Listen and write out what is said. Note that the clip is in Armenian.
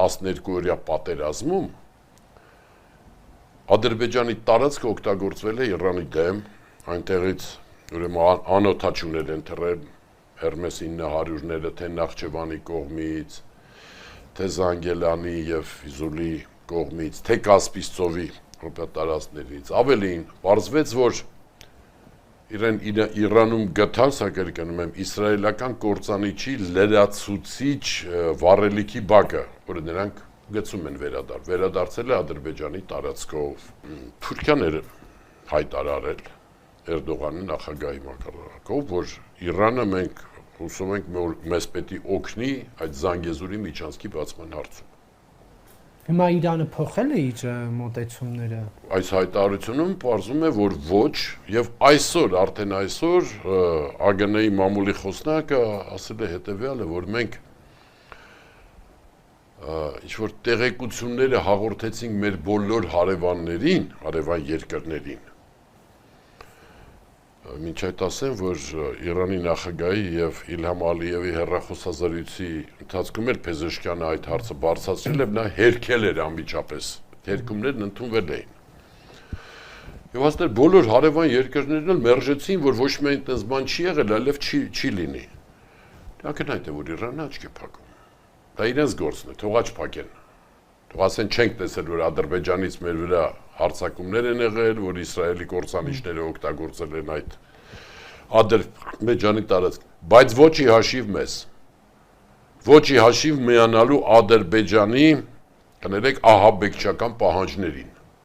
12-օրյա պատերազմում Ադրբեջանի տարածքը օգտագործվել է Իրանի դեմ, այնտեղից ուրեմն անօթաչուներ են թռել Հերմես 900-ները թե Նախճեվանի կողմից, թե Զանգելանի եւ Ֆիզուլի կողմից, թե Կասպից ծովի տարածքներից։ Ավելին, պարզվեց, որ Իրանում գտան, սակարկանում եմ, իսրայելական կործանիչի լրացուցիչ վառելիքի բակը, որը նրանք գցում են վերադարձել է Ադրբեջանի տարածքով։ Թուրքիան էր հայտարարել Էրդողանի նախագահի մակարդակով, որ Իրանը մենք հուսով ենք մեզ պետք է օգնի այդ Զանգեզուրի միջանցքի բացման հարցում։ Հիմա Իրանը փոխել է իր մոտեցումները։ Այս հայտարարությունում պարզվում է, որ ոչ, եւ արդեն այսօր ԱԳՆ-ի մամուլի խոսնակը ասել է հետեւյալը, որ մենք ինչ-որ տեղեկությունները հաղորդեցինք մեր բոլոր հարևաններին, հարևան երկրներին, մինչ այդ ասեմ, որ Իրանի նախագահի եւ Իլհամ Ալիևի հեռախոսազրույցի ընթացքում էլ Փեզեշքյանը այդ հարցը բարձրացրել եւ նա հերքել էր անմիջապես, հերքումներն ընդունվել էին։ Եվ ասել բոլոր հարևան երկրներն էլ մերժեցին, որ ոչ միայն այդպես բան չի եղել, այլև չի լինի։ Ակնհայտ է, որ Իրանը աչք է փակում։ Դա իրենց գործն է, թող աչք փակեն։ Թող ասեն չենք տեսել, որ Ադրբեջանից մեր վրա հարձակումներ են եղել, որ Իսրայելի կործանիչները օգտագործել են այդ Ադրբեջանի տարածք, բայց ոչ ի հաշիվ մեզ։ Ոչ ի հաշիվ միանալու Ադրբեջանի, կներեք, ահաբեկչական պահանջներին։